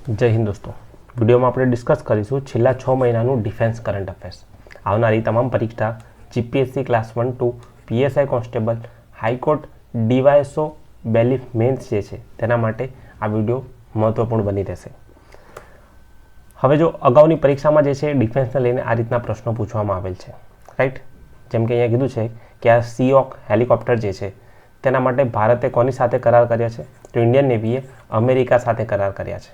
જય હિન્દ દોસ્તો, વિડીયોમાં આપણે ડિસ્કસ કરીશું છેલ્લા 6 મહિનાનું ડિફેન્સ કરંટ અફેર્સ. આવનારી તમામ પરીક્ષા GPSC class 1-2, PSI constable, high court, DYSO, bailiff mains જે છે તેના માટે આ વિડીયો મહત્વપૂર્ણ બની રહેશે. હવે જો અગાઉની પરીક્ષામાં જે છે ડિફેન્સને લઈને આ રીતના પ્રશ્નો પૂછવામાં આવેલ છે, રાઈટ. જેમ કે અહીંયા કીધું છે કે આ સીઓક હેલિકોપ્ટર જે છે તેના માટે ભારતે કોની સાથે કરાર કર્યા છે? તો ઇન્ડિયન નેવીએ અમેરિકા સાથે કરાર કર્યા છે.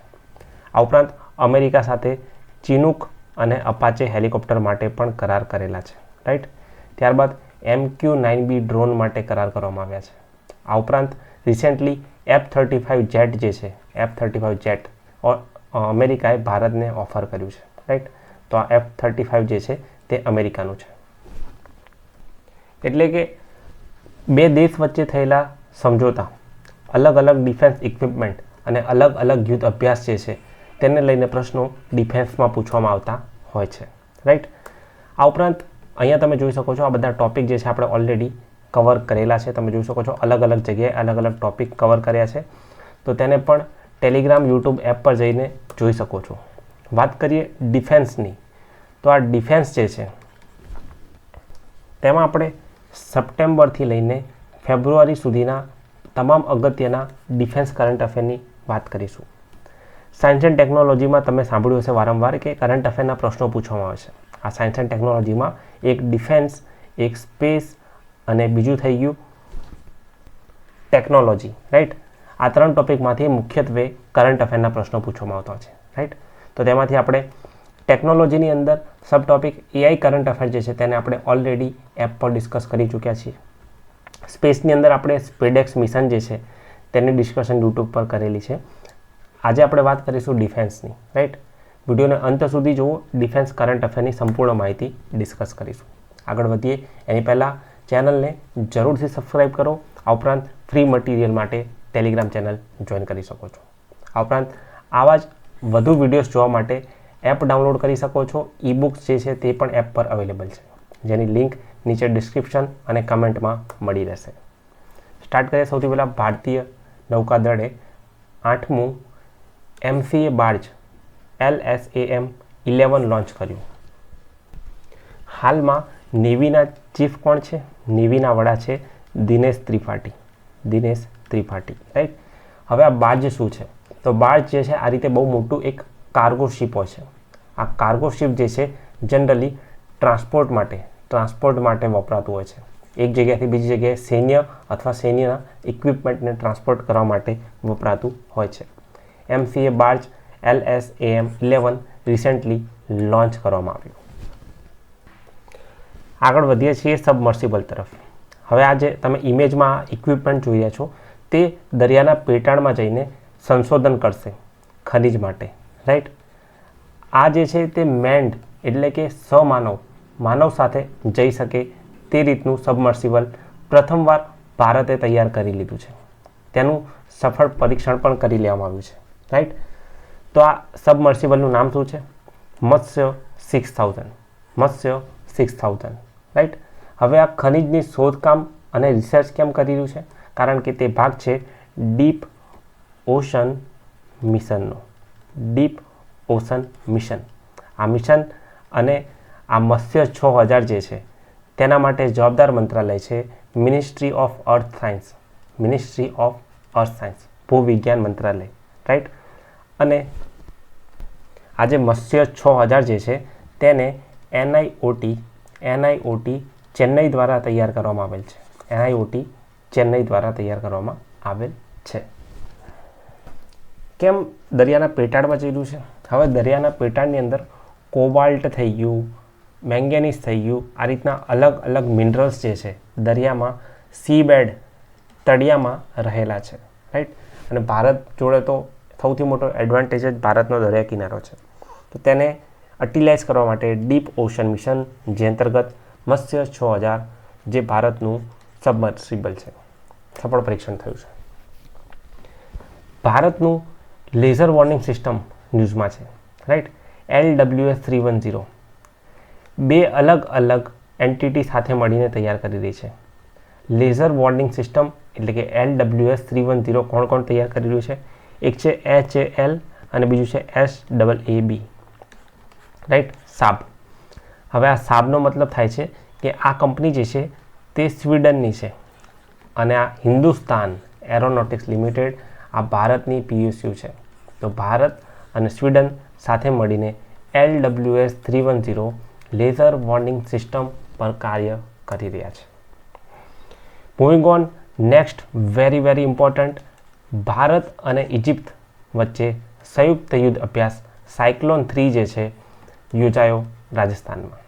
આ ઉપરાંત અમેરિકા સાથે ચિનુક અને અપાચે હેલિકોપ્ટર માટે પણ કરાર કરેલા છે, રાઈટ. ત્યારબાદ MQ-9B ડ્રોન માટે કરાર કરવામાં આવ્યા છે. આ ઉપરાંત રિસેન્ટલી F-35 જેટ જે છે, F-35 જેટ અમેરિકાએ ભારતને ઓફર કર્યું છે, રાઈટ. તો આ F-35 જે છે તે અમેરિકાનું છે. એટલે કે બે દેશ વચ્ચે થયેલા સમજોતા, અલગ અલગ ડિફેન્સ ઇક્વિપમેન્ટ અને અલગ અલગ યુદ્ધ અભ્યાસ જે છે તેને લઈને પ્રશ્નો ડિફેન્સમાં પૂછવામાં આવતા હોય છે, રાઈટ. આ ઉપરાંત અહીંયા તમે જોઈ શકો છો આ બધા ટોપિક જે છે આપણે ઓલરેડી કવર કરેલા છે. તમે જોઈ શકો છો અલગ અલગ જગ્યાએ અલગ અલગ ટોપિક કવર કર્યા છે, તો તેને પણ ટેલિગ્રામ યુટ્યુબ એપ પર જઈને જોઈ શકો છો. વાત કરીએ ડિફેન્સની, તો આ ડિફેન્સ જે છે તેમાં આપણે સપ્ટેમ્બરથી લઈને ફેબ્રુઆરી સુધીના તમામ અગત્યના ડિફેન્સ કરંટ અફેરની વાત કરીશું. સાયન્સ એન્ડ ટેકનોલોજીમાં તમે સાંભળ્યું હશે વારંવાર કે કરંટ અફેરના પ્રશ્નો પૂછવામાં આવે છે. આ સાયન્સ એન્ડ ટેકનોલોજીમાં એક ડિફેન્સ, એક સ્પેસ અને બીજું થઈ ગયું ટેકનોલોજી, રાઈટ. આ ત્રણ ટોપિકમાંથી મુખ્યત્વે કરંટ અફેરના પ્રશ્નો પૂછવામાં આવતા છે, રાઈટ. તો તેમાંથી આપણે ટેકનોલોજીની અંદર સબ ટોપિક એઆઈ કરંટ અફેર જે છે તેને આપણે ઓલરેડી એપ પર ડિસ્કસ કરી ચૂક્યા છીએ. સ્પેસની અંદર આપણે સ્પેડેક્સ મિશન જે છે તેની ડિસ્કશન યુટ્યુબ પર કરેલી છે. આજે આપણે વાત કરીશું ડિફેન્સની, રાઈટ. વિડીયોને અંત સુધી જુઓ, ડિફેન્સ કરંટ અફેરની સંપૂર્ણ માહિતી ડિસ્કસ કરીશું. આગળ વધીએ એની પહેલાં ચેનલને જરૂરથી સબસ્ક્રાઈબ કરો. આ ઉપરાંત ફ્રી મટીરિયલ માટે ટેલિગ્રામ ચેનલ જોઈન કરી શકો છો. આ ઉપરાંત આવા જ વધુ વિડીયોઝ જોવા માટે એપ ડાઉનલોડ કરી શકો છો. ઈ બુક્સ જે છે તે પણ એપ પર અવેલેબલ છે, જેની લિંક નીચે ડિસ્ક્રિપ્શન અને કમેન્ટમાં મળી રહેશે. સ્ટાર્ટ કરીએ સૌથી પહેલાં ભારતીય નૌકાદળે 8મું MCA બાર્જ LSAM-11 લોન્ચ કર્યું. હાલમાં નેવીના ચીફ કોણ છે? નેવીના વડા છે દિનેશ ત્રિપાઠી, રાઈટ. હવે આ બાર્જ શું છે? તો બાર્જ જે છે આ રીતે બહુ મોટું એક કાર્ગો શિપ હોય છે. આ કાર્ગો શિપ જે છે જનરલી ટ્રાન્સપોર્ટ માટે વપરાતું હોય છે. એક જગ્યાથી બીજી જગ્યાએ સૈન્ય અથવા સૈન્યના ઇક્વિપમેન્ટને ટ્રાન્સપોર્ટ કરવા માટે વપરાતું હોય છે. MCA barge LSAM-11 recently launch કરવામાં આવ્યું. આગળ વધીએ છીએ સબમર્સિબલ તરફ. હવે આ જે તમે ઇમેજમાં ઇક્વિપમેન્ટ જોઈ રહ્યા છો તે દરિયાના પેટાળમાં જઈને સંશોધન કરશે ખનિજ માટે, રાઈટ. આ જે છે તે મેન્ડ એટલે કે માનવ સાથે જઈ શકે તે રીતનું સબમર્સિબલ પ્રથમવાર ભારતે તૈયાર કરી લીધું છે. તેનું સફળ પરીક્ષણ પણ કરી લેવામાં આવ્યું છે, રાઈટ. તો આ સબમર્સિબલનું નામ શું છે? મત્સ્ય 6000, રાઈટ. હવે આ ખનિજની શોધકામ અને રિસર્ચ કેમ કરી રહ્યું છે? કારણ કે તે ભાગ છે ડીપ ઓશન મિશનનો. આ મિશન અને આ મત્સ્ય 6000 જે છે તેના માટે જવાબદાર મંત્રાલય છે મિનિસ્ટ્રી ઓફ અર્થ સાયન્સ, ભૂવિજ્ઞાન મંત્રાલય, રાઈટ. અને આ જે મત્સ્ય 6000 જે છે તેને NIOT ચેન્નઈ દ્વારા તૈયાર કરવામાં આવેલ છે. કેમ દરિયાના પેટાળમાં જઈ રહ્યું છે? હવે દરિયાના પેટાળની અંદર કોબાલ્ટ થઈ ગયું, મેંગેનીઝ થઈ ગયું, આ રીતના અલગ અલગ મિનરલ્સ જે છે દરિયામાં સીબેડ તળિયામાં રહેલા છે, રાઈટ. અને ભારત જોડે તો સૌથી મોટો એડવાન્ટેજ જ ભારતનો દરિયા કિનારો છે. તો તેને યુટિલાઇઝ કરવા માટે ડીપ ઓશન મિશન જે અંતર્ગત મત્સ્ય 6000 જે ભારતનું સબમર્સિબલ છે સફળ પરીક્ષણ થયું છે. ભારતનું લેઝર વોર્નિંગ સિસ્ટમ ન્યૂઝમાં છે, રાઈટ. LWS-310 બે અલગ એન્ટિટી સાથે મળીને તૈયાર કરી રહી છે. લેઝર વોર્નિંગ સિસ્ટમ એટલે કે LWS-310 કોણ તૈયાર કરી રહ્યું છે? એક છે HAL અને બીજું છે SAAB, રાઈટ, સાબ. હવે આ સાબનો મતલબ થાય છે કે આ કંપની જે છે તે સ્વીડનની છે અને આ હિન્દુસ્તાન એરોનોટિક્સ લિમિટેડ આ ભારતની PSU છે. તો ભારત અને સ્વીડન સાથે મળીને LWS 310 લેઝર વોર્નિંગ સિસ્ટમ પર કાર્ય કરી રહ્યા છે. Moving on, next very important, Bharat અને ઇજિપ્ત વચ્ચે સંયુક્ત યુદ્ધ અભ્યાસ સાયક્લોન 3 જે છે યોજાયો રાજસ્થાનમાં.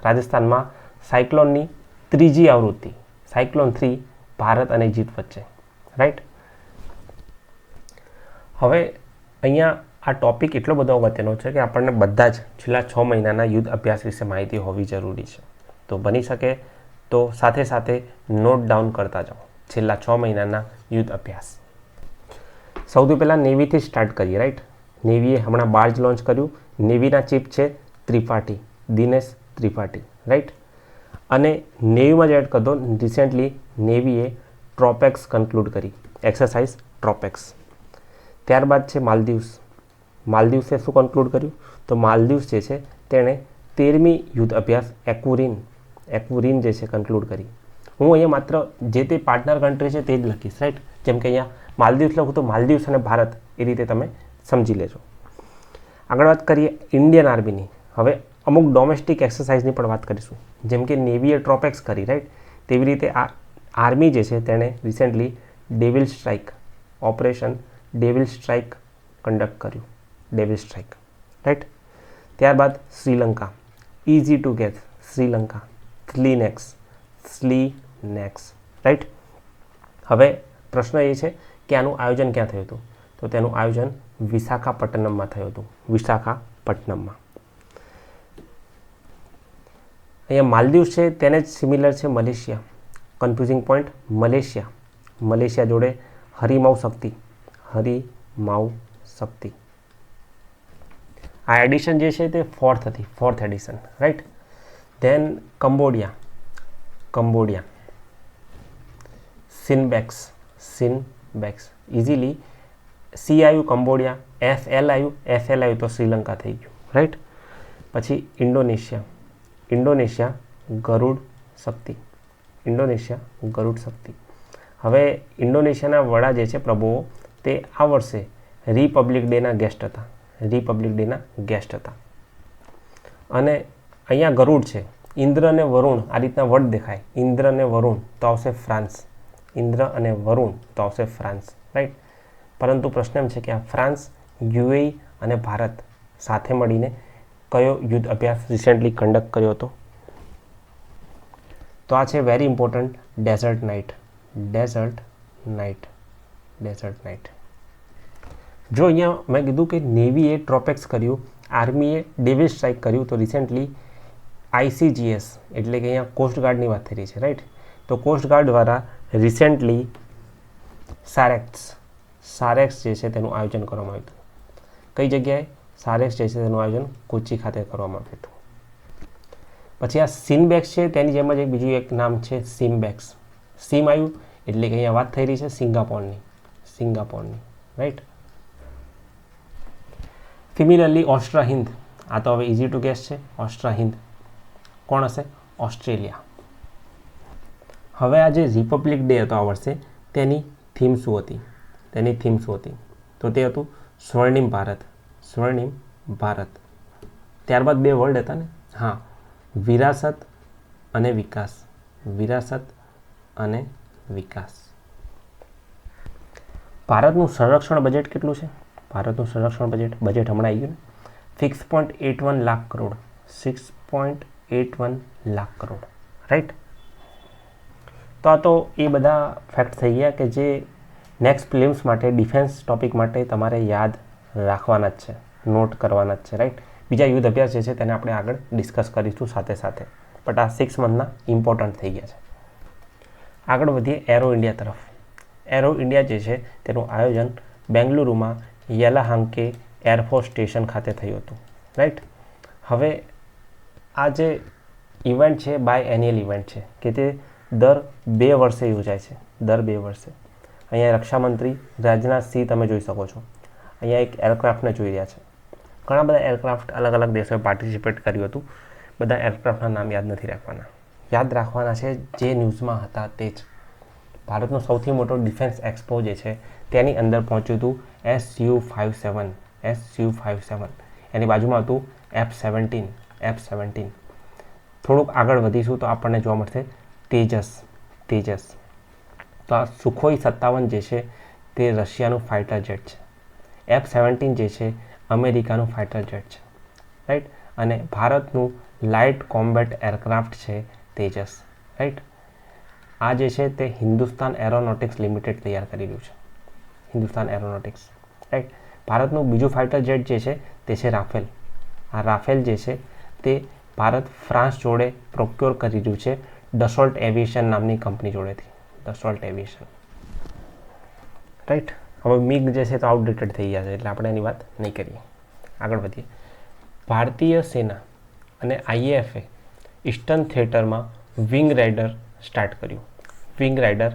રાજસ્થાનમાં સાયક્લોનની ત્રીજી આવૃત્તિ સાયક્લોન 3 ભારત અને ઇજિપ્ત વચ્ચે, રાઈટ. હવે અહીંયા આ ટોપિક એટલો બધો અગત્યનો છે કે આપણને બધા જ છેલ્લા 6 મહિનાના યુદ્ધ અભ્યાસ વિશે માહિતી હોવી જરૂરી છે. તો બની શકે તો સાથે સાથે નોટ ડાઉન કરતા જાઓ છેલ્લા 6 મહિનાના યુદ્ધ અભ્યાસ. સૌથી પહેલાં નેવીથી સ્ટાર્ટ કરીએ, રાઈટ. નેવીએ હમણાં બાર્જ લોન્ચ કર્યું. નેવીના ચીફ છે ત્રિપાઠી, દિનેશ ત્રિપાઠી, રાઈટ. અને નેવીમાં જ એડ કરી દો, રિસેન્ટલી નેવીએ ટ્રોપેક્સ કન્ક્લુડ કરી, એક્સરસાઇઝ ટ્રોપેક્સ. ત્યારબાદ છે માલદીવ્સ. માલદીવ્સે શું કન્ક્લુડ કર્યું? તો માલદીવ્સ જે છે તેણે 13મી યુદ્ધ અભ્યાસ એક્વુરીન જે છે કન્ક્લુડ કરી. હું અહીંયા માત્ર જે તે પાર્ટનર કન્ટ્રી છે તે જ લખીશ, રાઈટ. જેમ કે અહીંયા માલદીવ્સ લખું તો માલદીવ્સ અને ભારત એ રીતે તમે સમજી લેજો. આગળ વાત કરીએ ઇન્ડિયન આર્મીની. હવે અમુક ડોમેસ્ટિક એક્સરસાઇઝની પણ વાત કરીશું. જેમ કે નેવીએ ટ્રોપેક્સ કરી, રાઈટ. તેવી રીતે આ આર્મી જે છે તેણે recently devil strike, operation devil strike conduct કર્યું, ડેવિલ સ્ટ્રાઇક, રાઈટ. ત્યારબાદ Sri Lanka, easy to gas, Sri Lanka, સ્લીનેક્સ, right. હવે પ્રશ્ન એ છે કે આનું આયોજન ક્યાં થયું હતું? તો તેનું આયોજન વિશાખાપટ્ટનમમાં થયું હતું, વિશાખાપટ્ટનમમાં. અહીંયા માલદીવ્સ છે તેને જ સિમિલર છે મલેશિયા. કન્ફ્યુઝિંગ પોઈન્ટ, મલેશિયા જોડે હરિમાઉ શક્તિ. આ એડિશન જે છે તે fourth edition, right. Then Cambodia, CINBAX, easily C આવ્યું કંબોડિયા, FL આવ્યું તો શ્રીલંકા થઈ ગયું, રાઈટ. પછી ઇન્ડોનેશિયા ગરુડ શક્તિ. હવે ઇન્ડોનેશિયાના વડા જે છે પ્રભુઓ તે આ વર્ષે રિપબ્લિક ડેના ગેસ્ટ હતા. અને અહીંયા ગરુડ છે, ઇન્દ્ર અને વરુણ આ રીતના વર્ડ દેખાય, ઇન્દ્ર અને વરુણ તો આવશે ફ્રાન્સ, રાઈટ. પરંતુ પ્રશ્ન એમ છે કે આ ફ્રાન્સ, UAE અને ભારત સાથે મળીને કયો યુદ્ધ અભ્યાસ રિસેન્ટલી કન્ડક્ટ કર્યો હતો? તો આ છે વેરી ઇમ્પોર્ટન્ટ ડેઝર્ટ નાઇટ. જો અહીંયા મેં કીધું કે નેવીએ ટ્રોપેક્સ કર્યું, આર્મીએ ડેવિલ સ્ટ્રાઇક કર્યું, તો રિસેન્ટલી ICGS એટલે કે અહીંયા કોસ્ટગાર્ડની વાત થઈ રહી છે, રાઈટ. તો કોસ્ટગાર્ડ દ્વારા રિસેન્ટલી સારેક્સ જે છે તેનું આયોજન કરવામાં આવ્યું હતું. કઈ જગ્યાએ? સારેક્સ જે છે તેનું આયોજન કોચી ખાતે કરવામાં આવ્યું હતું. પછી આ સિનબેક્સ છે તેની જેમ જ બીજું એક નામ છે સિમબેક્સ. સિમ આવ્યું એટલે કે અહીંયા વાત થઈ રહી છે સિંગાપોરની, રાઈટ. સિમિલરલી ઓસ્ટ્રા હિન્દ, આ તો હવે ઇઝી ટુ ગેસ છે. ઓસ્ટ્રા હિન્દ કોણ હશે? ઓસ્ટ્રેલિયા. હવે આ જે રિપબ્લિક ડે હતો આ વર્ષે તેની થીમ શું હતી? તો તે હતું સ્વર્ણિમ ભારત. ત્યારબાદ બે વર્ડ હતા ને, હા, વિરાસત અને વિકાસ. ભારતનું સંરક્ષણ બજેટ કેટલું છે? ભારતનું સંરક્ષણ બજેટ હમણાં આવી ગયું ને, 6.81 લાખ કરોડ, 6.81 લાખ કરોડ, રાઈટ. તો આ તો એ બધા ફેક્ટ થઈ ગયા કે જે નેક્સ્ટ પ્રિલિમ્સ માટે, ડિફેન્સ ટોપિક માટે તમારે યાદ રાખવાના જ છે, નોટ કરવાના જ છે, રાઈટ. બીજા યુદ્ધ અભ્યાસ જે છે તેને આપણે આગળ ડિસ્કસ કરીશું સાથે, બટ આ 6 મંથના ઇમ્પોર્ટન્ટ થઈ ગયા છે. આગળ વધીએ એરો ઇન્ડિયા તરફ. એરો ઇન્ડિયા જે છે તેનું આયોજન બેંગલુરુમાં યેલાહાંકે એરફોર્સ સ્ટેશન ખાતે થયું હતું, રાઈટ. હવે આ જે ઇવેન્ટ છે બાય એન્યુઅલ ઇવેન્ટ છે કે તે દર 2 વર્ષે યોજાય છે, દર 2 વર્ષે. અહીંયા રક્ષામંત્રી રાજનાથસિંહ તમે જોઈ શકો છો. અહીંયા એક એરક્રાફ્ટને જોઈ રહ્યા છે. ઘણા બધા એરક્રાફ્ટ અલગ અલગ દેશોએ પાર્ટિસિપેટ કર્યું હતું. બધા એરક્રાફ્ટના નામ યાદ નથી રાખવાના, યાદ રાખવાના છે જે ન્યૂઝમાં હતા તે જ. ભારતનો સૌથી મોટો ડિફેન્સ એક્સપો જે છે તેની અંદર પહોંચ્યું હતું SU-57. એની બાજુમાં હતું F-17. થોડુંક આગળ વધીશું તો આપણને જોવા મળશે તેજસ. તો આ સુખોઈ 57 જે છે તે રશિયાનું ફાઇટર જેટ છે. F-17 જે છે અમેરિકાનું ફાઇટર જેટ છે, રાઈટ. અને ભારતનું લાઇટ કોમ્બેટ એરક્રાફ્ટ છે તેજસ, રાઈટ. આ જે છે તે હિન્દુસ્તાન એરોનોટિક્સ લિમિટેડ તૈયાર કરી રહ્યું છે, હિન્દુસ્તાન એરોનોટિક્સ, રાઈટ. ભારતનું બીજું ફાઇટર જેટ જે છે તે છે રાફેલ. આ રાફેલ જે છે તે ભારત ફ્રાન્સ જોડે પ્રોક્યોર કરી રહ્યું છે ડસોલ્ટ એવિએશન નામની કંપની જોડેથી, ડસોલ્ટ એવિએશન, રાઈટ. હવે મિગ જે છે તો આઉટડેટેડ થઈ ગયા છે એટલે આપણે એની વાત નહીં કરીએ, આગળ વધીએ. ભારતીય સેના અને IAFએ ઈસ્ટર્ન થિયેટરમાં વિંગ રાઇડર સ્ટાર્ટ કર્યું. વિંગ રાઇડર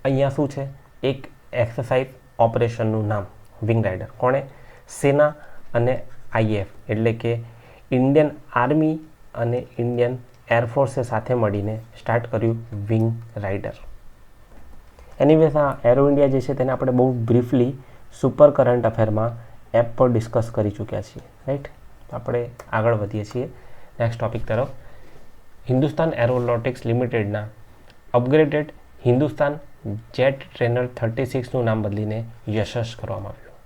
અહીંયા શું છે? એક એક્સરસાઇઝ ઓપરેશનનું નામ વિંગ રાઇડર. કોણે? સેના અને IAF એટલે કે ઇન્ડિયન આર્મી અને ઇન્ડિયન એરફોર્સે સાથે મળીને સ્ટાર્ટ કર્યું વિંગ રાઇડર. એનીવેઝ આ એરો ઇન્ડિયા જે છે તેને આપણે બહુ બ્રીફલી સુપર કરંટ અફેરમાં એપ પર ડિસ્કસ કરી ચૂક્યા છીએ, રાઈટ. આપણે આગળ વધીએ છીએ નેક્સ્ટ ટોપિક તરફ. હિન્દુસ્તાન એરોનોટિક્સ લિમિટેડના અપગ્રેડેડ હિન્દુસ્તાન જેટ ટ્રેનર 36નું નામ બદલીને યશસ કરવામાં આવ્યું.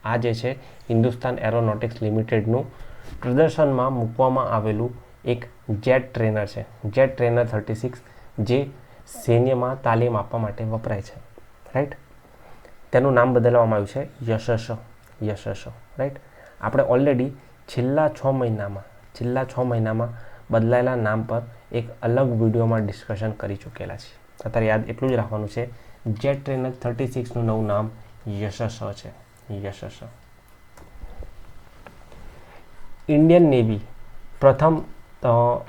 આ જે છે હિન્દુસ્તાન એરોનોટિક્સ લિમિટેડનું પ્રદર્શનમાં મૂકવામાં આવેલું એક જેટ ટ્રેનર છે, જેટ ટ્રેનર 36, જે સૈન્યમાં તાલીમ આપવા માટે વપરાય છે, રાઈટ. તેનું નામ બદલવામાં આવ્યું છે યશસ, રાઈટ. આપણે ઓલરેડી છેલ્લા 6 મહિનામાં બદલાયેલા નામ પર એક અલગ વિડીયોમાં ડિસ્કશન કરી ચૂકેલા છીએ. અત્યારે યાદ એટલું જ રાખવાનું છે, જેટ ટ્રેનર 36નું નવું નામ યશસ છે, યશસ. ઇન્ડિયન નેવી પ્રથમ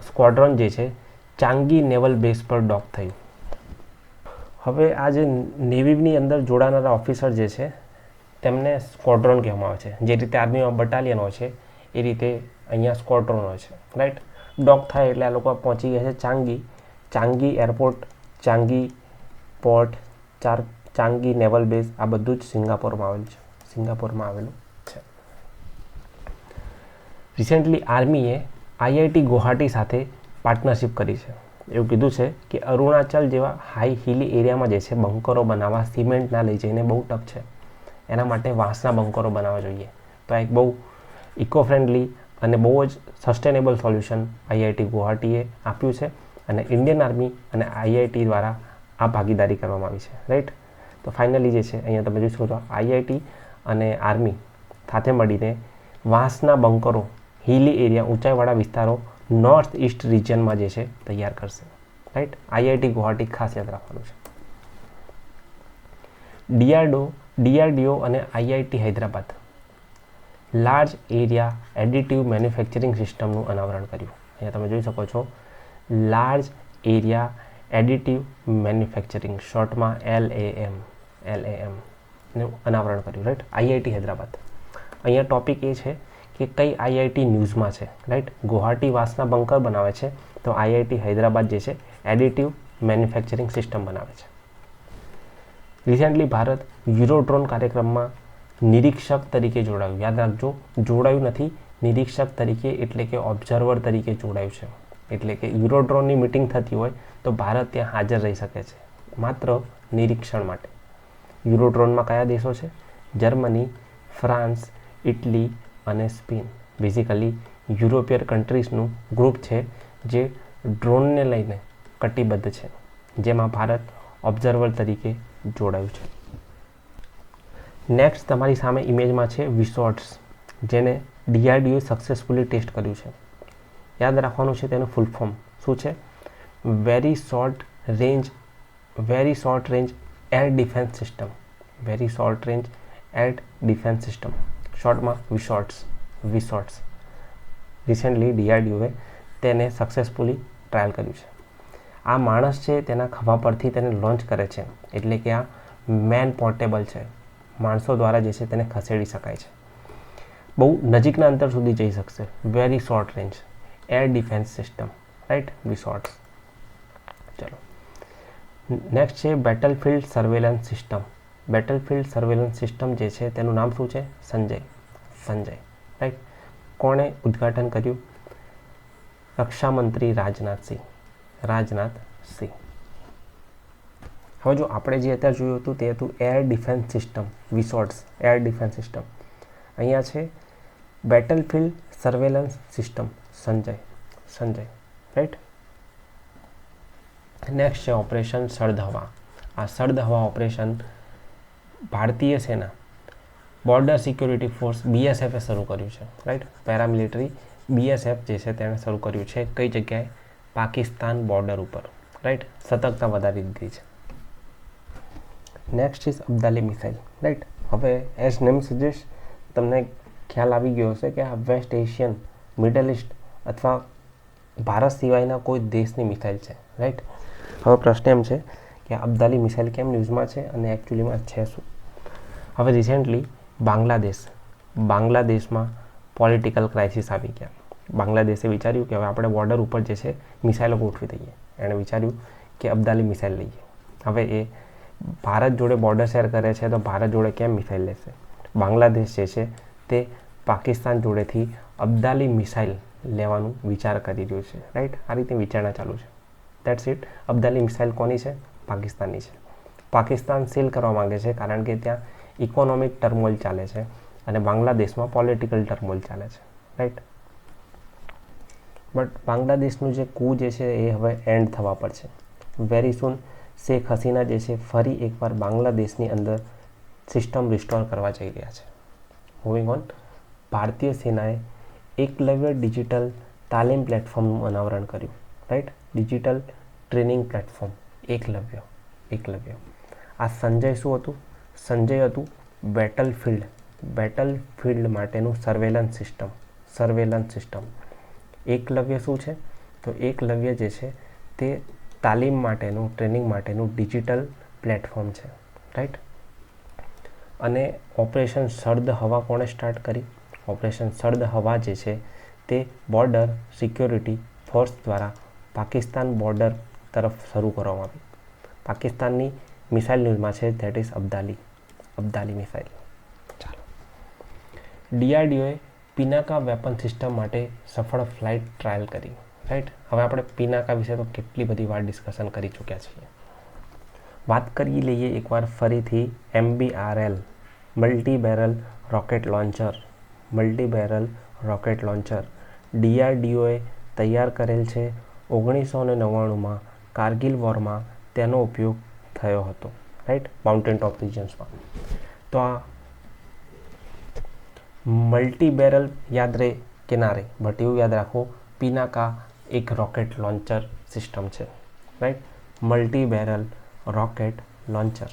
સ્ક્વોડ્રોન જે છે ચાંગી નેવલ બેઝ પર ડોક થયું. હવે આ જે નેવીની અંદર જોડાનારા ઓફિસર જે છે તેમને સ્ક્વોડ્રોન કહેવામાં આવે છે. જે રીતે આર્મીમાં બટાલિયન હોય છે એ રીતે અહીંયા સ્ક્વોડ્રોન હોય છે, રાઈટ. ડોક થાય એટલે આ લોકો પહોંચી ગયા છે Changi airport, Changi port, Changi naval base. આ બધું જ સિંગાપોરમાં આવેલું છે. રિસેન્ટલી આર્મીએ IIT ગુવાહાટી સાથે પાર્ટનરશિપ કરી છે. એવું કીધું છે કે અરુણાચલ જેવા હાઈ હિલી એરિયામાં જે છે બંકરો બનાવવા સિમેન્ટ ના લઈ જઈને બહુ ટફ છે, એના માટે વાંસના બંકરો બનાવવા જોઈએ. તો આ એક બહુ ઇકો ફ્રેન્ડલી અને બહુ જ સસ્ટેનેબલ સોલ્યુશન IIT ગુવાહાટીએ આપ્યું છે અને ઇન્ડિયન આર્મી અને IIT દ્વારા આ ભાગીદારી કરવામાં આવી છે, રાઈટ. તો ફાઇનલી જે છે અહીંયા તમે જોઈ શકો છો IIT અને આર્મી સાથે મળીને વાંસના બંકરો હિલી એરિયા, ઊંચાઈવાળા વિસ્તારો નોર્થ ઇસ્ટ રિજનમાં જે છે તૈયાર કરશે, રાઈટ. IIT ગુવાહાટી ખાસ યાદ રાખવાનું છે. DRDO અને IIT Hyderabad large area additive મેન્યુફેક્ચરિંગ સિસ્ટમનું અનાવરણ કર્યું. અહીંયા તમે જોઈ શકો છો લાર્જ એરિયા એડિટિવ મેન્યુફેક્ચરિંગ, શોર્ટમાં LAM નું અનાવરણ કર્યું, રાઈટ. IIT હૈદરાબાદ. અહીંયા ટોપિક એ છે કે કઈ IIT ન્યૂઝમાં છે, રાઈટ. ગુવાહાટી વાંસના બંકર બનાવે છે તો IIT હૈદરાબાદ જે છે એડિટિવ મેન્યુફેક્ચરિંગ સિસ્ટમ બનાવે છે. રિસેન્ટલી ભારત યુરોડ્રોન કાર્યક્રમમાં નિરીક્ષક તરીકે જોડાયું. યાદ રાખજો, જોડાયું નથી, નિરીક્ષક તરીકે એટલે કે ઓબ્ઝર્વર તરીકે જોડાયું છે. એટલે કે યુરોડ્રોનની મિટિંગ થતી હોય તો ભારત ત્યાં હાજર રહી શકે છે, માત્ર નિરીક્ષણ માટે. યુરોડ્રોનમાં કયા દેશો છે? જર્મની, ફ્રાન્સ, ઇટલી અને સ્પેન. બેઝિકલી યુરોપિયન કન્ટ્રીઝનું ગ્રુપ છે જે ડ્રોનને લઈને કટિબદ્ધ છે, જેમાં ભારત ઓબ્ઝર્વર તરીકે જોડાયું છે. નેક્સ્ટ તમારી સામે ઇમેજમાં છે વિસોર્ટ્સ, જેને DRDOએ સક્સેસફુલી ટેસ્ટ કર્યું છે. યાદ રાખવાનું છે તેનું ફૂલ ફોર્મ શું છે? Very short range air defence system. Very short range air defence system, શોર્ટમાં વિસોર્ટ્સ. રિસેન્ટલી DRDOએ તેને સક્સેસફુલી ટ્રાયલ કર્યું છે. આ માણસ છે તેના ખભા પરથી તેને લોન્ચ કરે છે, એટલે કે આ મેન પોર્ટેબલ છે. માણસો દ્વારા જે છે તેને ખસેડી શકાય છે. બહુ નજીકના અંતર સુધી જઈ શકશે. Very short range air defence system, right, VSHORADS. ચલો નેક્સ્ટ છે battlefield surveillance system. Battlefield surveillance system જે છે તેનું નામ શું છે? સંજય, રાઈટ. કોણે ઉદ્ઘાટન કર્યું? રક્ષામંત્રી રાજનાથસિંહ. હવે જો આપણે જે અત્યારે જોયું હતું તે હતું air defence system, VSHORADS, air defence system. અહીંયા છે battlefield surveillance system, Sanjay, right. Next છે ઓપરેશન સળદ-હવા. આ સળદ-હવા ઓપરેશન ભારતીય સેના બોર્ડર સિક્યોરિટી ફોર્સ BSF એ શરૂ કર્યું છે, રાઈટ. પેરામિલિટરી BSF જે છે તેણે શરૂ કર્યું છે. કઈ જગ્યાએ? પાકિસ્તાન બોર્ડર ઉપર, રાઈટ. સતર્કતા વધારી દીધી છે. Next is Abdali missile, right. હવે એઝ નેમ સજેસ્ટ તમને ખ્યાલ આવી ગયો હશે કે આ વેસ્ટ એશિયન, મિડલ ઇસ્ટ અથવા ભારત સિવાયના કોઈ દેશની મિસાઇલ છે, રાઈટ. હવે પ્રશ્ન એમ છે કે અબ્દાલી મિસાઇલ કેમ ન્યૂઝમાં છે અને એકચ્યુઅલીમાં છે શું? હવે રિસેન્ટલી બાંગ્લાદેશમાં પોલિટિકલ ક્રાઇસિસ આવી ગયા. બાંગ્લાદેશે વિચાર્યું કે હવે આપણે બોર્ડર ઉપર જે છે મિસાઇલો ગોઠવી દઈએ. એણે વિચાર્યું કે અબ્દાલી મિસાઇલ લઈએ. હવે એ ભારત જોડે બોર્ડર શેર કરે છે તો ભારત જોડે કેમ મિસાઇલ લેશે? બાંગ્લાદેશ જે છે તે પાકિસ્તાન જોડેથી અબ્દાલી મિસાઇલ લેવાનું વિચાર કરી રહ્યું છે, રાઈટ. આ રીતે વિચારણા ચાલુ છે. That's it. અબ્દાલી મિસાઇલ કોની છે? પાકિસ્તાનની છે. પાકિસ્તાન સીલ કરવા માંગે છે કારણ કે ત્યાં ઇકોનોમિક ટર્મોઇલ ચાલે છે અને બાંગ્લાદેશમાં પોલિટિકલ ટર્મોઇલ ચાલે છે, રાઈટ. બટ બાંગ્લાદેશનું જે કૂ જે છે એ હવે એન્ડ થવા પર છે. વેરી સૂન શેખ હસીના જે છે ફરી એકવાર બાંગ્લાદેશની અંદર સિસ્ટમ રિસ્ટોર કરવા જઈ રહ્યા છે. મૂવિંગ ઓન, ભારતીય સેનાએ એકલવ્ય ડિજિટલ તાલીમ પ્લેટફોર્મનું અનાવરણ કર્યું, right. Digital training platform Eklavya. આ સંજય શું હતું? સંજય હતું બેટલફિલ્ડ માટેનું સર્વેલન્સ સિસ્ટમ. એકલવ્ય શું છે? તો એકલવ્ય જે છે તે તાલીમ માટેનું, ટ્રેનિંગ માટેનું ડિજિટલ પ્લેટફોર્મ છે, રાઈટ. અને ઓપરેશન સળદ-હવા કોણે સ્ટાર્ટ કરી? ઓપરેશન સળદ-હવા જે છે તે બોર્ડર સિક્યોરિટી ફોર્સ દ્વારા પાકિસ્તાન બોર્ડર તરફ શરૂ કરવામાં આવી. પાકિસ્તાનની મિસાઇલ ન્યૂઝમાં છે, ધેટ ઇઝ અબ્દાલી મિસાઇલ. ચાલો, DRDOએ પિનાકા વેપન સિસ્ટમ માટે સફળ ફ્લાઇટ ટ્રાયલ કરી, રાઈટ. હવે આપણે પિનાકા વિશે તો કેટલી બધી વાર ડિસ્કશન કરી ચૂક્યા છીએ. વાત કરી લઈએ એકવાર ફરીથી MBRL, multi barrel rocket launcher. DRDOએ તૈયાર કરેલ છે. 1999માં કારગિલ વોરમાં તેનો ઉપયોગ થયો હતો, રાઈટ, માઉન્ટેન ટોપ રિજન્સમાં. તો આ મલ્ટી બેરલ યાદ રહે કે ના રહે, બટ એવું યાદ રાખો પિનાકા એક રોકેટ લોન્ચર સિસ્ટમ છે, right. Multi barrel rocket launcher,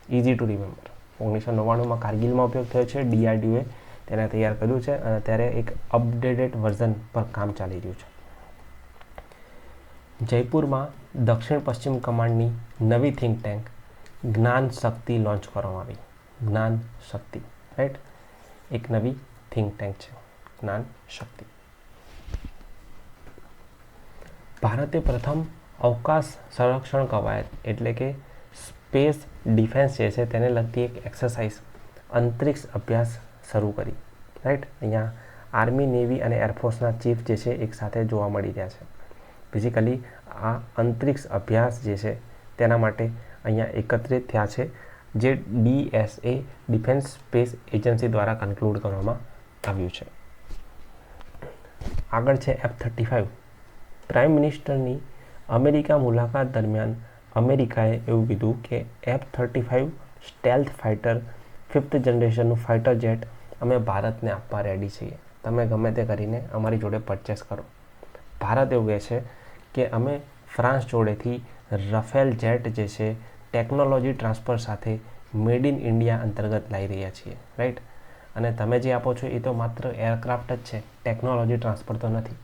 easy to remember. 1999માં કારગિલમાં ઉપયોગ થયો છે. DRDOએ તેને તૈયાર કર્યું છે અને અત્યારે એક અપડેટેડ વર્ઝન પર કામ ચાલી રહ્યું છે. જયપુરમાં દક્ષિણ પશ્ચિમ કમાન્ડની નવી થિંક ટેન્ક જ્ઞાન શક્તિ લોન્ચ કરવામાં આવી. જ્ઞાન શક્તિ, રાઈટ. એક નવી થિંક ટેન્ક છે જ્ઞાન શક્તિ. ભારતે પ્રથમ અવકાશ સંરક્ષણ કવાયત એટલે કે સ્પેસ ડિફેન્સ જે છે તેને લગતી એક એક્સરસાઇઝ, અંતરિક્ષ અભ્યાસ શરૂ કરી, રાઈટ. અહીંયા આર્મી, નેવી અને એરફોર્સના ચીફ જે છે એક સાથે જોવા મળી રહ્યા છે. બેઝિકલી આ અંતરિક્ષ અભ્યાસ જે છે તેના માટે અહીંયા એકત્રિત થયા છે, જે DSA ડિફેન્સ સ્પેસ એજન્સી દ્વારા કન્ક્લુડ કરવામાં આવ્યું છે. આગળ છે F-35. પ્રાઇમ મિનિસ્ટરની અમેરિકા મુલાકાત દરમિયાન અમેરિકાએ એવું કીધું કે F-35 સ્ટેલ્થ ફાઇટર 5th જનરેશનનું ફાઇટર જેટ અમે ભારતને આપવા રેડી છીએ. તમે ગમે તે કરીને અમારી જોડે પરચેસ કરો. ભારત એવું કહે છે કે અમે ફ્રાન્સ જોડેથી રફેલ જેટ જે છે ટેકનોલોજી ટ્રાન્સફર સાથે મેડ ઇન ઇન્ડિયા અંતર્ગત લાવી રહ્યા છીએ, રાઈટ. અને તમે જે આપો છો એ તો માત્ર એરક્રાફ્ટ જ છે, ટેકનોલોજી ટ્રાન્સફર તો નથી.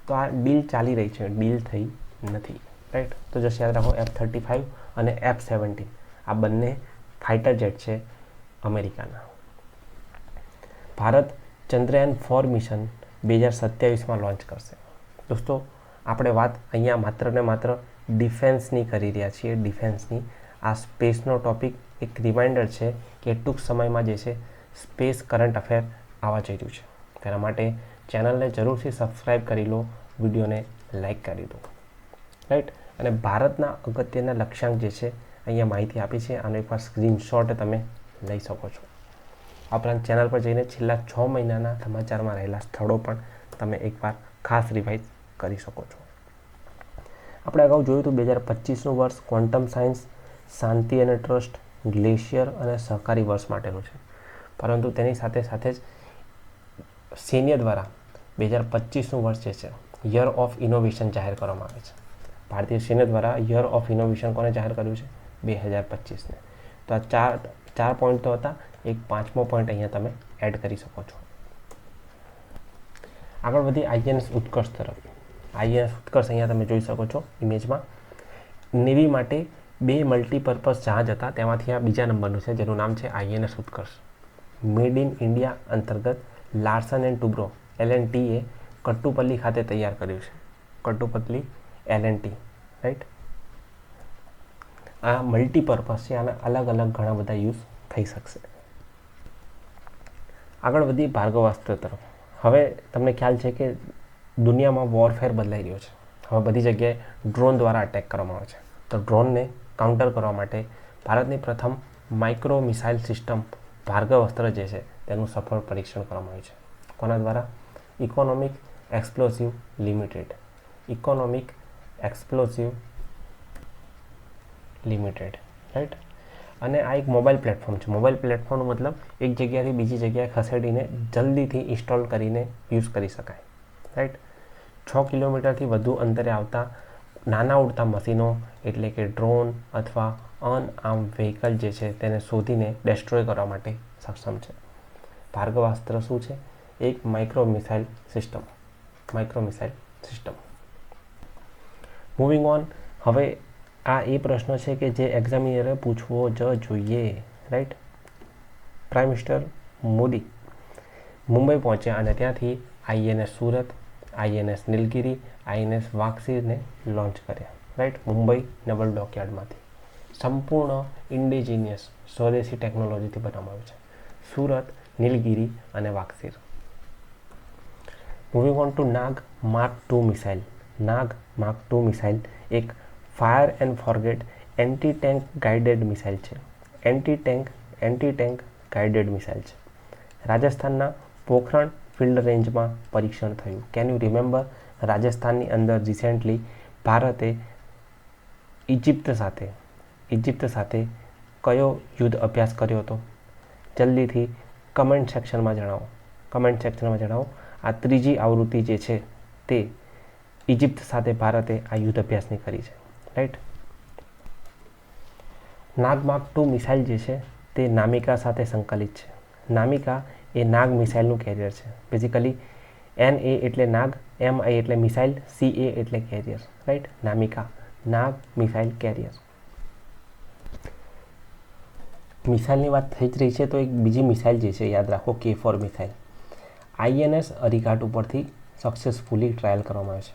તો આ ડીલ ચાલી રહી છે, ડીલ થઈ નથી, રાઈટ. તો જસ્ટ યાદ રાખો F-35 અને F-17 આ બંને ફાઇટર જેટ છે અમેરિકાના. ભારત ચંદ્રયાન-4 મિશન 2027માં લોન્ચ કરશે. દોસ્તો, આપણે વાત અહીંયા માત્ર ને માત્ર ડિફેન્સની કરી રહ્યા છીએ. ડિફેન્સની આ સ્પેસનો ટોપિક એક રિમાઇન્ડર છે કે ટૂંક સમયમાં જે છે સ્પેસ કરંટ અફેર આવવા જઈ રહ્યું છે. તેના માટે ચેનલને જરૂરથી સબસ્ક્રાઈબ કરી લો, વિડીયોને લાઈક કરી દો, રાઈટ. અને ભારતના અગત્યના લક્ષ્યાંક જે છે અહીંયા માહિતી આપી છે. આનો એકવાર સ્ક્રીનશોટ તમે લઈ શકો છો. આ ઉપરાંત ચેનલ પર જઈને છેલ્લા 6 મહિનાના સમાચારમાં રહેલા સ્થળો પણ તમે એકવાર ખાસ રિવાઇઝ કરી શકો છો. આપણે અગાઉ જોયું હતું 2025નું વર્ષ ક્વોન્ટમ સાયન્સ, શાંતિ અને ટ્રસ્ટ, ગ્લેશિયર અને સહકારી વર્ષ માટેનું છે. પરંતુ તેની સાથે સાથે જ સેન્ય દ્વારા 2025નું વર્ષ જે છે યર ઓફ ઇનોવેશન જાહેર કરવામાં આવે છે. ભારતીય સેના દ્વારા યર ઓફ ઇનોવેશન કોને જાહેર કર્યું છે? 2025ને. તો આ ચાર પોઈન્ટ તો હતા. એક 5મો પોઈન્ટ અહીંયા તમે એડ કરી શકો છો. આગળ વધી આઈએનએસ ઉત્કર્ષ તરફ. આઈએનએસ ઉત્કર્ષ અહીંયા તમે જોઈ શકો છો ઇમેજમાં. નેવી માટે 2 મલ્ટીપર્પઝ જહાજ હતા, તેમાંથી આ બીજા નંબરનું છે જેનું નામ છે INS Utkarsh. Made in India અંતર્ગત લાર્સન એન્ડ ટુબ્રો LNTએ કટ્ટુપલ્લી ખાતે તૈયાર કર્યું છે. કટ્ટુપલ્લી LNT, રાઈટ. આ મલ્ટીપર્પઝ છે, આના અલગ અલગ ઘણા બધા યુઝ થઈ શકશે. આગળ વધી ભાર્ગવાસ્ત્ર તરફ. હવે તમને ખ્યાલ છે કે દુનિયામાં વોરફેર બદલાઈ રહ્યો છે. હવે બધી જગ્યાએ ડ્રોન દ્વારા અટેક કરવામાં આવે છે. તો ડ્રોનને કાઉન્ટર કરવા માટે ભારતની પ્રથમ માઇક્રો મિસાઇલ સિસ્ટમ ભાર્ગવાસ્ત્ર જે છે તેનું સફળ પરીક્ષણ કરવામાં આવ્યું છે. કોના દ્વારા? Economic explosive limited. Economic explosive limited, right. અને આ એક મોબાઈલ પ્લેટફોર્મ છે. મોબાઈલ પ્લેટફોર્મનો મતલબ એક જગ્યાથી બીજી જગ્યાએ ખસેડીને જલ્દીથી ઇન્સ્ટોલ કરીને યુઝ કરી શકાય, રાઈટ. 6 કિલોમીટરથી વધુ અંતરે આવતા નાના ઉડતા મશીનો એટલે કે ડ્રોન અથવા અનઆર્મ વ્હીકલ જે છે તેને શોધીને ડેસ્ટ્રોય કરવા માટે સક્ષમ છે. ભાર્ગવાસ્ત્ર શું છે? એક micro missile system. Moving on. હવે આ એ પ્રશ્ન છે કે જે એક્ઝામિનરે પૂછવો જ જોઈએ, right. Prime minister Modi Mumbai પહોંચ્યા અને ત્યાંથી આઈએનએસ સુરત, આઈએનએસ નીલગિરી, આઈએનએસ વાગસીરને લોન્ચ કર્યા, રાઈટ. મુંબઈ નેવલ ડોકયાર્ડમાંથી સંપૂર્ણ ઇન્ડિજિનિયસ સ્વદેશી ટેકનોલોજીથી બનાવવામાં આવ્યું છે. સુરત, નીલગિરી અને Vagsheer. Moving on to Nag mark 2 missile. Nag mark 2 missile એક fire and forget anti tank guided missile છે. એન્ટી ટેન્ક ગાઇડેડ મિસાઇલ છે. રાજસ્થાનના પોખરણ ફિલ્ડ રેન્જમાં પરીક્ષણ થયું. Can you remember? રાજસ્થાનની અંદર રિસેન્ટલી ભારતે ઇજિપ્ત સાથે કયો યુદ્ધ અભ્યાસ કર્યો હતો? જલ્દીથી કમેન્ટ સેક્શનમાં જણાવો. આ 3જી આવૃત્તિ જે છે તે ઇજિપ્ત સાથે ભારતે આ યુદ્ધ અભ્યાસની કરી છે, રાઈટ. નાગ માર્ક 2 મિસાઇલ જે છે તે નામિકા સાથે સંકલિત છે. નામિકા એ નાગ મિસાઇલનું કેરિયર છે. બેઝિકલી NA એટલે નાગ, MI એટલે મિસાઇલ, CA એટલે કેરિયર, રાઈટ. નામિકા નાગ મિસાઇલ કેરિયર. મિસાઇલની વાત થઈ જ રહી છે તો એક બીજી મિસાઇલ જે છે યાદ રાખો, K4 મિસાઇલ. આઈએનએસ અરિઘાટ ઉપરથી સક્સેસફુલી ટ્રાયલ કરવામાં આવે છે.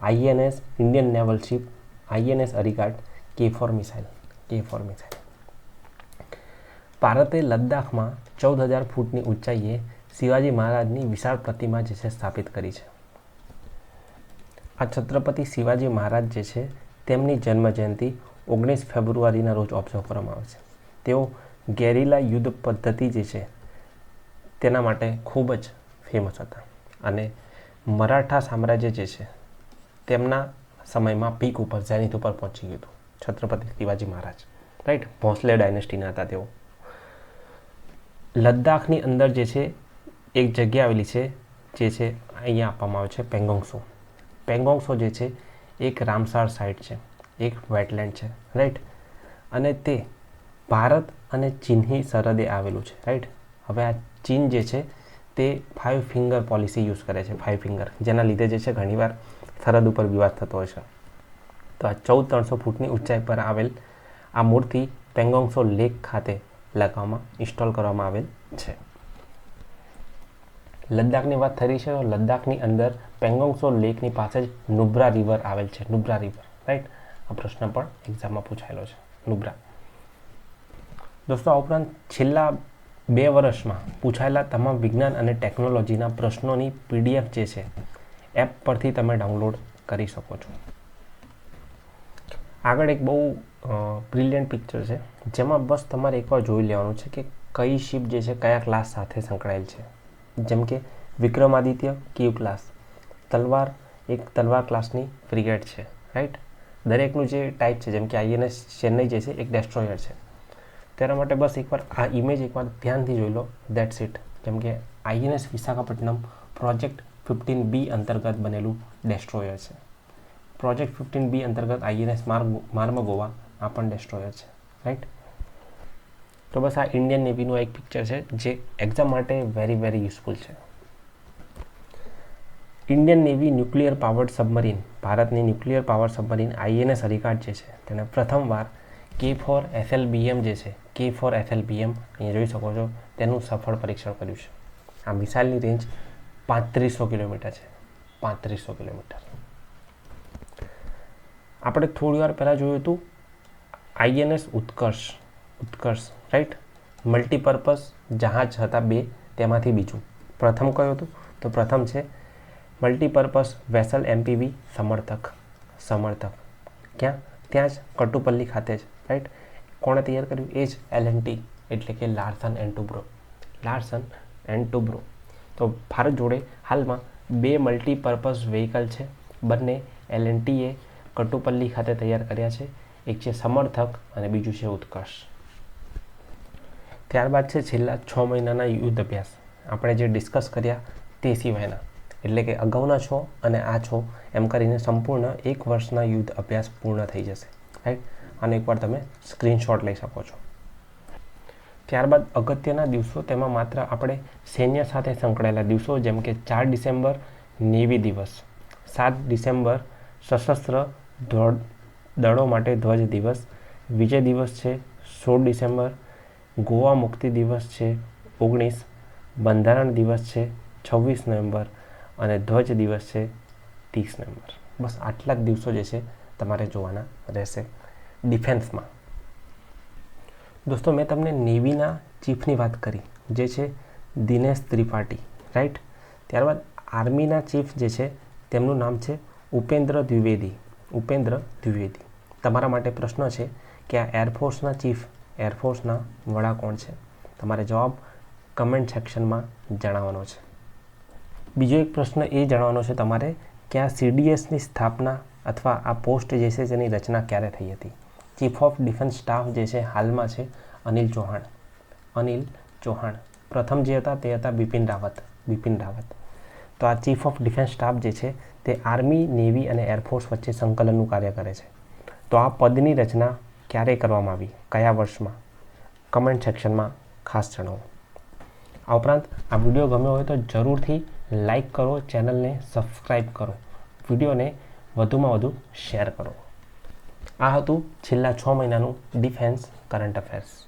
INS Indian naval ship INS Arighaat K4 missile. ભારતે લદ્દાખમાં 14,000 ફૂટની ઊંચાઈએ શિવાજી મહારાજની વિશાળ પ્રતિમા જે છે સ્થાપિત કરી છે. આ છત્રપતિ શિવાજી મહારાજ જે છે તેમની જન્મજયંતિ 19 ફેબ્રુઆરીના રોજ ઓબ્ઝર્વ કરવામાં આવે છે. તેઓ ગેરિલા યુદ્ધ પદ્ધતિ જે છે તેના માટે ખૂબ જ ફેમસ હતા અને મરાઠા સામ્રાજ્ય જે છે તેમના સમયમાં પીક ઉપર ઝેનિથ ઉપર પહોંચી ગયું હતું છત્રપતિ શિવાજી મહારાજ, રાઈટ. ભોંસલે ડાયનેસ્ટીના હતા તેઓ. લદ્દાખની અંદર જે છે એક જગ્યા આવેલી છે જે છે અહીંયા આપવામાં આવે છે પેંગોંગ સો. પેંગોંગ સો જે છે એક રામસાર સાઇટ છે, એક વેટલેન્ડ છે, રાઈટ. અને તે ભારત અને ચીનની સરહદે આવેલું છે, રાઈટ. હવે આ ચીન જે છે તે 5 ફિંગર પોલિસી યુઝ કરે છે, 5 ફિંગર, જેના લીધે જે છે ઘણીવાર સરહદ ઉપર વિવાદ થતો હોય છે. તો આ 14,300 ફૂટની ઊંચાઈ પર આવેલ આ મૂર્તિ પેંગોંગ સો લેક ખાતે ઇન્સ્ટોલ કરવામાં આવેલ છે. લદ્દાખની વાત થઈ રહી છે તો લદ્દાખની અંદર પેંગોંગ સો લેકની પાસે જ નુબ્રા રિવર આવેલ છે. Nubra river, right. આ પ્રશ્ન પણ એક્ઝામમાં પૂછાયેલો છે, નુબ્રા. દોસ્તો, આ ઉપરાંત છેલ્લા 2 વર્ષમાં પૂછાયેલા તમામ વિજ્ઞાન અને ટેકનોલોજીના પ્રશ્નોની PDF જે છે એપ પરથી તમે ડાઉનલોડ કરી શકો છો. આગળ એક બહુ બ્રિલિયન્ટ પિક્ચર છે જેમાં બસ તમારે એકવાર જોઈ લેવાનું છે કે કઈ શિપ જે છે કયા ક્લાસ સાથે સંકળાયેલ છે. જેમ કે વિક્રમાદિત્ય ક્યુ ક્લાસ, એક તલવાર ક્લાસની ફ્રિગેટ છે, રાઈટ. દરેકનું જે ટાઈપ છે, જેમ કે INS ચેન્નઈ જે છે એક ડેસ્ટ્રોયર છે. તેના માટે બસ એકવાર આ ઇમેજ એકવાર ધ્યાનથી જોઈ લો, દેટ્સ ઇટ. જેમ કે INS વિશાખાપટ્ટનમ પ્રોજેક્ટ 15B અંતર્ગત બનેલું ડેસ્ટ્રોયર છે. પ્રોજેક્ટ 15B અંતર્ગત INS માર્મગોવા આ પણ ડેસ્ટ્રોયર છે, રાઈટ. તો બસ આ ઇન્ડિયન નેવીનું એક પિક્ચર છે જે એક્ઝામ માટે વેરી યુઝફુલ છે. Indian navy nuclear powered submarine, ભારતની ન્યુક્લિયર પાવર સબમરીન INS હરિકાટ જે છે તેને પ્રથમવાર K4SLBM જે છે, K4SLBM અહીંયા જોઈ શકો છો, તેનું સફળ પરીક્ષણ કર્યું છે. આ મિસાઇલની રેન્જ 3500 કિલોમીટર છે, 3500 કિલોમીટર. આપણે થોડી વાર પહેલાં જોયું હતું INS ઉત્કર્ષ, રાઈટ. મલ્ટીપર્પઝ જહાજ હતા 2, તેમાંથી બીજું. પ્રથમ કયું હતું? તો પ્રથમ છે મલ્ટીપર્પઝ વેસલ MPV સમર્થક. ક્યાં? ત્યાં જ કટુપલ્લી ખાતે જ, રાઈટ. કોણે તૈયાર કર્યું? એ જ L&T, એટલે કે લાર્સન એન્ડ ટુબ્રો. તો ભારત જોડે હાલમાં 2 મલ્ટીપર્પઝ વ્હીકલ છે. બંને L&Tએ કટુપલ્લી ખાતે તૈયાર કર્યા છે. એક છે સમર્થક અને બીજું છે ઉત્કર્ષ. ત્યારબાદ છે છેલ્લા 6 મહિનાના યુદ્ધ અભ્યાસ. આપણે જે ડિસ્કસ કર્યા તે સિવાયના, એટલે કે અગાઉના 6 અને આ 6 એમ કરીને સંપૂર્ણ 1 વર્ષના યુદ્ધ અભ્યાસ પૂર્ણ થઈ જશે, રાઈટ. અને એકવાર તમે સ્ક્રીનશોટ લઈ શકો છો. ત્યારબાદ અગત્યના દિવસો, તેમાં માત્ર આપણે સૈન્ય સાથે સંકળાયેલા દિવસો, જેમ કે 4 ડિસેમ્બર નેવી દિવસ, 7 ડિસેમ્બર સશસ્ત્ર દળો માટે ધ્વજ દિવસ, વિજય દિવસ છે 16 ડિસેમ્બર, ગોવા મુક્તિ દિવસ છે 19, બંધારણ દિવસ છે 26 નવેમ્બર અને ધ્વજ દિવસ છે 30 નવેમ્બર. બસ આટલા જ દિવસો જે છે તમારે જોવાના રહેશે ડિફેન્સમાં. દોસ્તો, મેં તમને નેવીના ચીફની વાત કરી જે છે દિનેશ ત્રિપાઠી, રાઈટ. ત્યારબાદ આર્મીના ચીફ જે છે તેમનું નામ છે ઉપેન્દ્ર દ્વિવેદી. તમારા માટે પ્રશ્ન છે કે આ એરફોર્સના ચીફ, એરફોર્સના વડા કોણ છે? તમારે જવાબ કમેન્ટ સેક્શનમાં જણાવવાનો છે. બીજો એક પ્રશ્ન એ જાણવાનો છે તમારે કે આ CDSની સ્થાપના અથવા આ પોસ્ટ જે છે તેની રચના ક્યારે થઈ હતી? ચીફ ઓફ ડિફેન્સ સ્ટાફ જે છે હાલમાં છે અનિલ ચૌહાણ. પ્રથમ જે હતા તે હતા બિપિન રાવત. તો આ ચીફ ઓફ ડિફેન્સ સ્ટાફ જે છે તે આર્મી, નેવી અને એરફોર્સ વચ્ચે સંકલનનું કાર્ય કરે છે. તો આ પદની રચના ક્યારે કરવામાં આવી, કયા વર્ષમાં? કમેન્ટ સેક્શનમાં ખાસ જણાવો. આ ઉપરાંત આ વિડીયો ગમ્યો હોય તો જરૂરથી લાઈક કરો, ચેનલને સબસ્ક્રાઈબ કરો, વિડીયોને વધુમાં વધુ શેર કરો. આ હતું છેલ્લા 6 મહિનાનું ડિફેન્સ કરંટ અફેર્સ.